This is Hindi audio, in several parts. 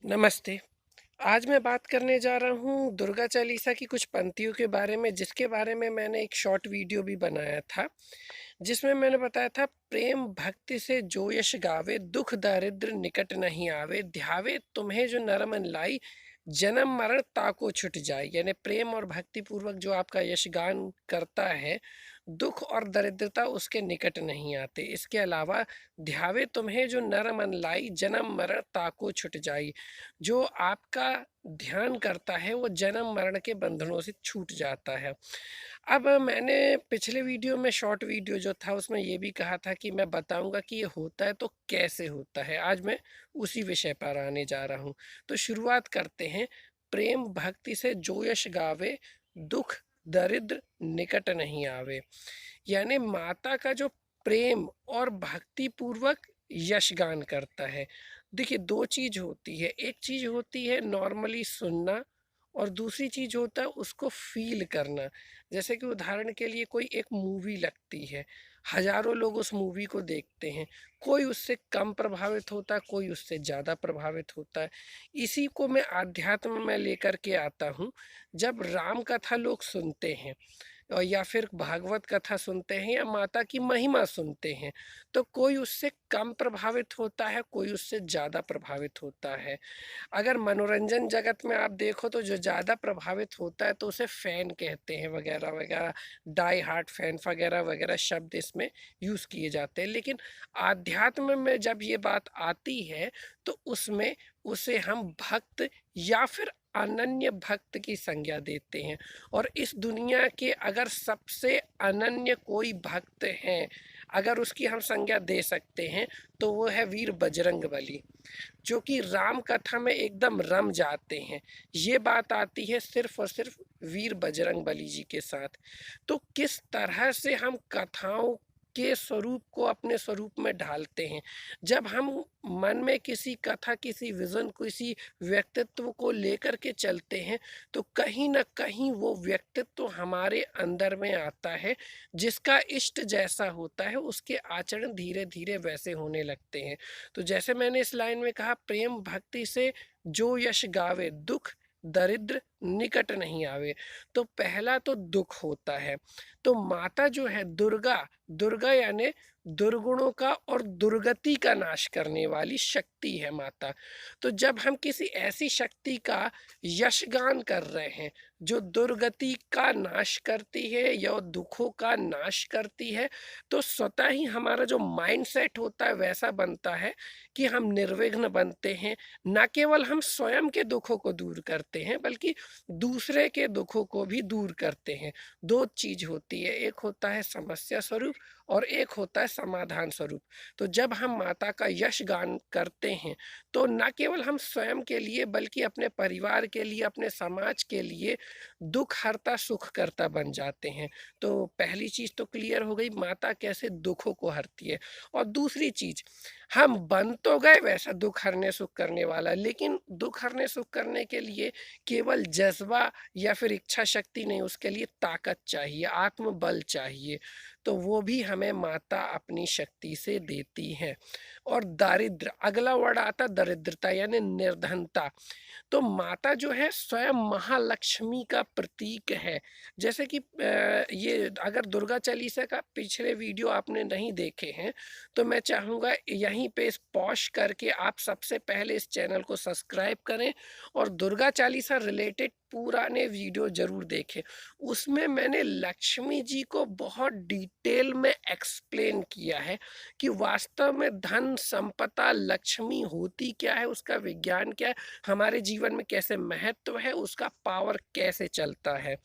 नमस्ते। आज मैं बात करने जा रहा हूँ दुर्गा चालीसा की कुछ पंक्तियों के बारे में, जिसके बारे में मैंने एक शॉर्ट वीडियो भी बनाया था, जिसमें मैंने बताया था, प्रेम भक्ति से जो यश गावे, दुख दारिद्र निकट नहीं आवे, ध्यावे तुम्हें जो नर मन लाई, जन्म मरण ताको छुट जाए। यानी प्रेम और भक्ति पूर्वक जो आपका यशगान करता है, दुख और दरिद्रता उसके निकट नहीं आते। इसके अलावा ध्यावे तुम्हें जो नर मन लाई, जन्म मरण ताको छुट जाई। जो आपका ध्यान करता है वो जन्म मरण के बंधनों से छूट जाता है। अब मैंने पिछले वीडियो में, शॉर्ट वीडियो जो था, उसमें ये भी कहा था कि मैं बताऊंगा कि ये होता है तो कैसे होता है। आज मैं उसी विषय पर आने जा रहा हूँ। तो शुरुआत करते हैं। प्रेम भक्ति से जो यश गावे, दुख दरिद्र निकट नहीं आवे। यानी माता का जो प्रेम और भक्ति पूर्वक यशगान करता है। देखिए, दो चीज होती है। एक चीज होती है नॉर्मली सुनना, और दूसरी चीज होता है उसको फील करना। जैसे कि उदाहरण के लिए कोई एक मूवी लगती है, हजारों लोग उस मूवी को देखते हैं, कोई उससे कम प्रभावित होता है, कोई उससे ज़्यादा प्रभावित होता है। इसी को मैं आध्यात्म में लेकर के आता हूँ। जब राम कथा लोग सुनते हैं, और या फिर भागवत कथा सुनते हैं, या माता की महिमा सुनते हैं, तो कोई उससे कम प्रभावित होता है, कोई उससे ज़्यादा प्रभावित होता है। अगर मनोरंजन जगत में आप देखो तो जो ज़्यादा प्रभावित होता है तो उसे फैन कहते हैं, वगैरह वगैरह, डाई हार्ट फैन वगैरह वगैरह शब्द इसमें यूज़ किए जाते हैं। लेकिन आध्यात्म में जब ये बात आती है तो उसमें उसे हम भक्त या फिर अनन्य भक्त की संज्ञा देते हैं। और इस दुनिया के अगर सबसे अनन्य कोई भक्त हैं, अगर उसकी हम संज्ञा दे सकते हैं, तो वो है वीर बजरंग बली, जो कि राम कथा में एकदम रम जाते हैं। ये बात आती है सिर्फ और सिर्फ वीर बजरंग बली जी के साथ। तो किस तरह से हम कथाओं के स्वरूप को अपने स्वरूप में ढालते हैं। जब हम मन में किसी कथा, किसी विजन, किसी व्यक्तित्व को लेकर के चलते हैं, तो कहीं ना कहीं वो व्यक्तित्व हमारे अंदर में आता है। जिसका इष्ट जैसा होता है उसके आचरण धीरे धीरे वैसे होने लगते हैं। तो जैसे मैंने इस लाइन में कहा, प्रेम भक्ति से जो यश गावे, दुख दरिद्र निकट नहीं आवे। तो पहला तो दुख होता है। तो माता जो है दुर्गा, दुर्गा यानी दुर्गुणों का और दुर्गति का नाश करने वाली शक्ति है माता। तो जब हम किसी ऐसी शक्ति का यशगान कर रहे हैं जो दुर्गति का नाश करती है या दुखों का नाश करती है, तो स्वतः ही हमारा जो माइंड सेट होता है वैसा बनता है कि हम निर्विघ्न बनते हैं। न केवल हम स्वयं के दुखों को दूर करते हैं, बल्कि दूसरे के दुखों को भी दूर करते हैं। दो चीज होती है, एक होता है समस्या स्वरूप और एक होता है समाधान स्वरूप। तो जब हम माता का यश गान करते हैं, तो न केवल हम स्वयं के लिए बल्कि अपने परिवार के लिए, अपने समाज के लिए दुख हरता सुख करता बन जाते हैं। तो पहली चीज तो क्लियर हो गई, माता कैसे दुखों को हरती है। और दूसरी चीज, हम बन तो गए वैसा दुख हरने सुख करने वाला, लेकिन दुख हरने सुख करने के लिए केवल जज्बा या फिर इच्छा शक्ति नहीं, उसके लिए ताकत चाहिए, आत्मबल चाहिए। तो वो भी हमें माता अपनी शक्ति से देती है। और दारिद्र, अगला वर्ड आता दरिद्रता यानी निर्धनता। तो माता जो है स्वयं महालक्ष्मी का प्रतीक है। जैसे कि ये अगर दुर्गा चालीसा का पिछले वीडियो आपने नहीं देखे हैं, तो मैं चाहूँगा यहीं पे पॉज करके आप सबसे पहले इस चैनल को सब्सक्राइब करें और दुर्गा चालीसा रिलेटेड पुराने वीडियो जरूर देखें। उसमें मैंने लक्ष्मी जी को बहुत डिटेल में एक्सप्लेन किया है कि वास्तव में धन संपदा लक्ष्मी होती क्या है, उसका विज्ञान क्या है, हमारे जीवन में कैसे महत्व है, उसका पावर कैसे चलता है।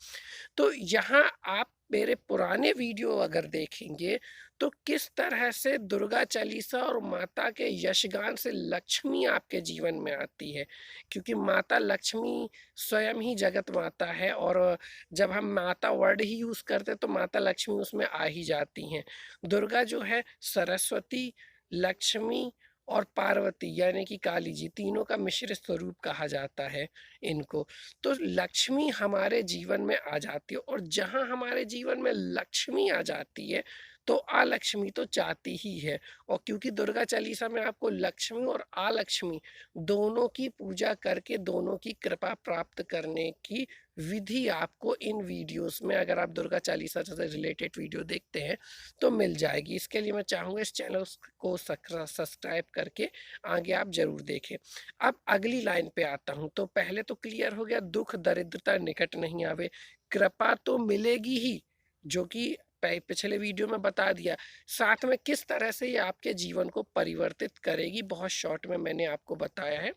तो यहाँ आप मेरे पुराने वीडियो अगर देखेंगे, तो किस तरह से दुर्गा चालीसा और माता के यशगान से लक्ष्मी आपके जीवन में आती है। क्योंकि माता लक्ष्मी स्वयं ही जगत माता है, और जब हम माता वर्ड ही यूज करते तो माता लक्ष्मी उसमें आ ही जाती हैं। दुर्गा जो है सरस्वती, लक्ष्मी और पार्वती यानी कि काली जी, तीनों का मिश्रित स्वरूप कहा जाता है इनको। तो लक्ष्मी हमारे जीवन में आ जाती है, और जहाँ हमारे जीवन में लक्ष्मी आ जाती है, तो अलक्ष्मी तो चाहती ही है। और क्योंकि दुर्गा चालीसा में आपको लक्ष्मी और अलक्ष्मी दोनों की पूजा करके दोनों की कृपा प्राप्त करने की विधि आपको इन वीडियोस में, अगर आप दुर्गा चालीसा से रिलेटेड वीडियो देखते हैं तो मिल जाएगी। इसके लिए मैं चाहूँगा इस चैनल को सब्सक्राइब करके आगे आप जरूर देखें। अब अगली लाइन पे आता हूँ। तो पहले तो क्लियर हो गया, दुख दरिद्रता निकट नहीं आवे, कृपा तो मिलेगी ही, जो कि पिछले वीडियो में बता दिया। साथ में किस तरह से ये आपके जीवन को परिवर्तित करेगी, बहुत शॉर्ट में मैंने आपको बताया है।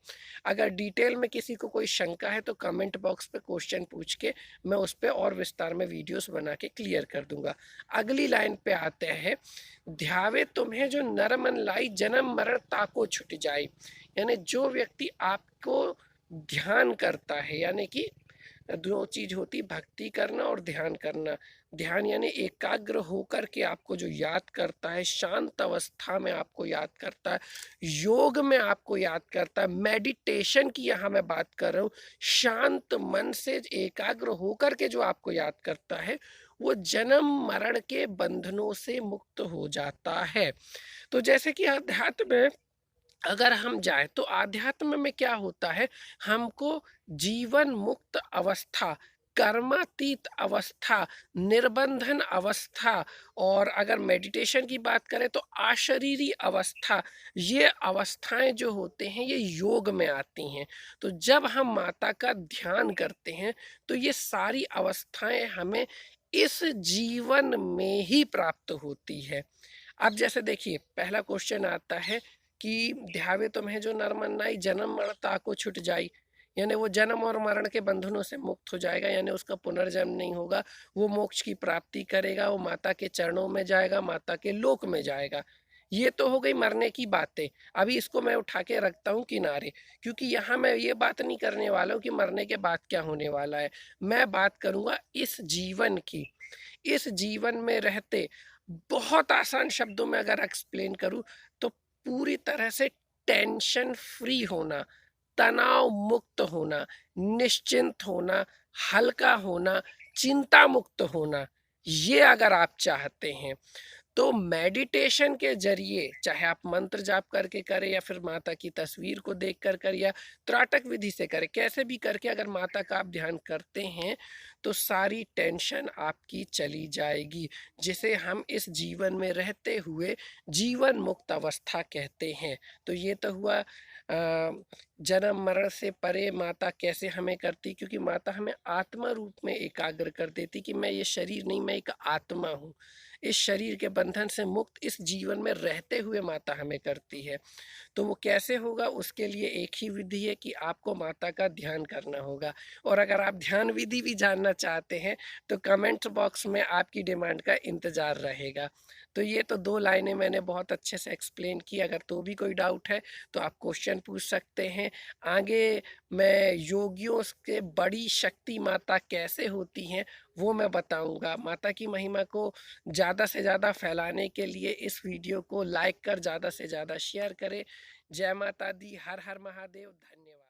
अगर डिटेल में किसी को कोई शंका है तो कमेंट बॉक्स पे क्वेश्चन पूछ के मैं उस पर और विस्तार में वीडियोस बना के क्लियर कर दूंगा। अगली लाइन पे आते हैं। ध्यावे तुम्हें जो नर मन लाई, जन्म मरण ताको छुट जाए। यानी जो व्यक्ति आपको ध्यान करता है, यानी कि दो चीज होती, भक्ति करना और ध्यान करना। ध्यान यानी एकाग्र होकर के आपको जो याद करता है, शांत अवस्था में आपको याद करता है, योग में आपको याद करता है, मेडिटेशन की यहाँ मैं बात कर रहा हूँ, शांत मन से एकाग्र होकर के जो आपको याद करता है, वो जन्म मरण के बंधनों से मुक्त हो जाता है। तो जैसे कि अध्यात्म में अगर हम जाएं तो आध्यात्म में क्या होता है, हमको जीवन मुक्त अवस्था, कर्मातीत अवस्था, निर्बंधन अवस्था, और अगर मेडिटेशन की बात करें तो अशरीरी अवस्था, ये अवस्थाएं जो होते हैं ये योग में आती हैं। तो जब हम माता का ध्यान करते हैं तो ये सारी अवस्थाएं हमें इस जीवन में ही प्राप्त होती है। अब जैसे देखिए पहला क्वेश्चन आता है कि ध्यावे तुम्हें जो नर मन नाई, जन्म मरण ताको छुट जाई। यानी वो जन्म और मरण के बंधनों से मुक्त हो जाएगा, यानी उसका पुनर्जन्म नहीं होगा, वो मोक्ष की प्राप्ति करेगा, वो माता के चरणों में जाएगा, माता के लोक में जाएगा। ये तो हो गई मरने की बातें। अभी इसको मैं उठा के रखता हूँ किनारे, क्योंकि यहाँ मैं ये बात नहीं करने वाला हूँ कि मरने के बाद क्या होने वाला है। मैं बात करूँगा इस जीवन की। इस जीवन में रहते, बहुत आसान शब्दों में अगर एक्सप्लेन करूं तो पूरी तरह से टेंशन फ्री होना, तनाव मुक्त होना, निश्चिंत होना, हल्का होना, चिंता मुक्त होना, ये अगर आप चाहते हैं तो मेडिटेशन के जरिए, चाहे आप मंत्र जाप करके करें या फिर माता की तस्वीर को देख कर कर या त्राटक विधि से करें, कैसे भी करके अगर माता का आप ध्यान करते हैं तो सारी टेंशन आपकी चली जाएगी, जिसे हम इस जीवन में रहते हुए जीवन मुक्त अवस्था कहते हैं। तो ये तो हुआ जन्म मरण से परे माता कैसे हमें करती, क्योंकि माता हमें आत्मा रूप में एकाग्र कर देती कि मैं ये शरीर नहीं, मैं एक आत्मा हूँ। इस शरीर के बंधन से मुक्त इस जीवन में रहते हुए माता हमें करती है। तो वो कैसे होगा, उसके लिए एक ही विधि है कि आपको माता का ध्यान करना होगा। और अगर आप ध्यान विधि भी जानना चाहते हैं तो कमेंट बॉक्स में आपकी डिमांड का इंतज़ार रहेगा। तो ये तो दो लाइनें मैंने बहुत अच्छे से एक्सप्लेन की। अगर तो भी कोई डाउट है तो आप क्वेश्चन पूछ सकते हैं। आगे मैं योगियों के बड़ी शक्ति माता कैसे होती हैं वो मैं बताऊंगा। माता की महिमा को ज़्यादा से ज़्यादा फैलाने के लिए इस वीडियो को लाइक कर ज़्यादा से ज़्यादा शेयर करें। जय माता दी, हर हर महादेव, धन्यवाद।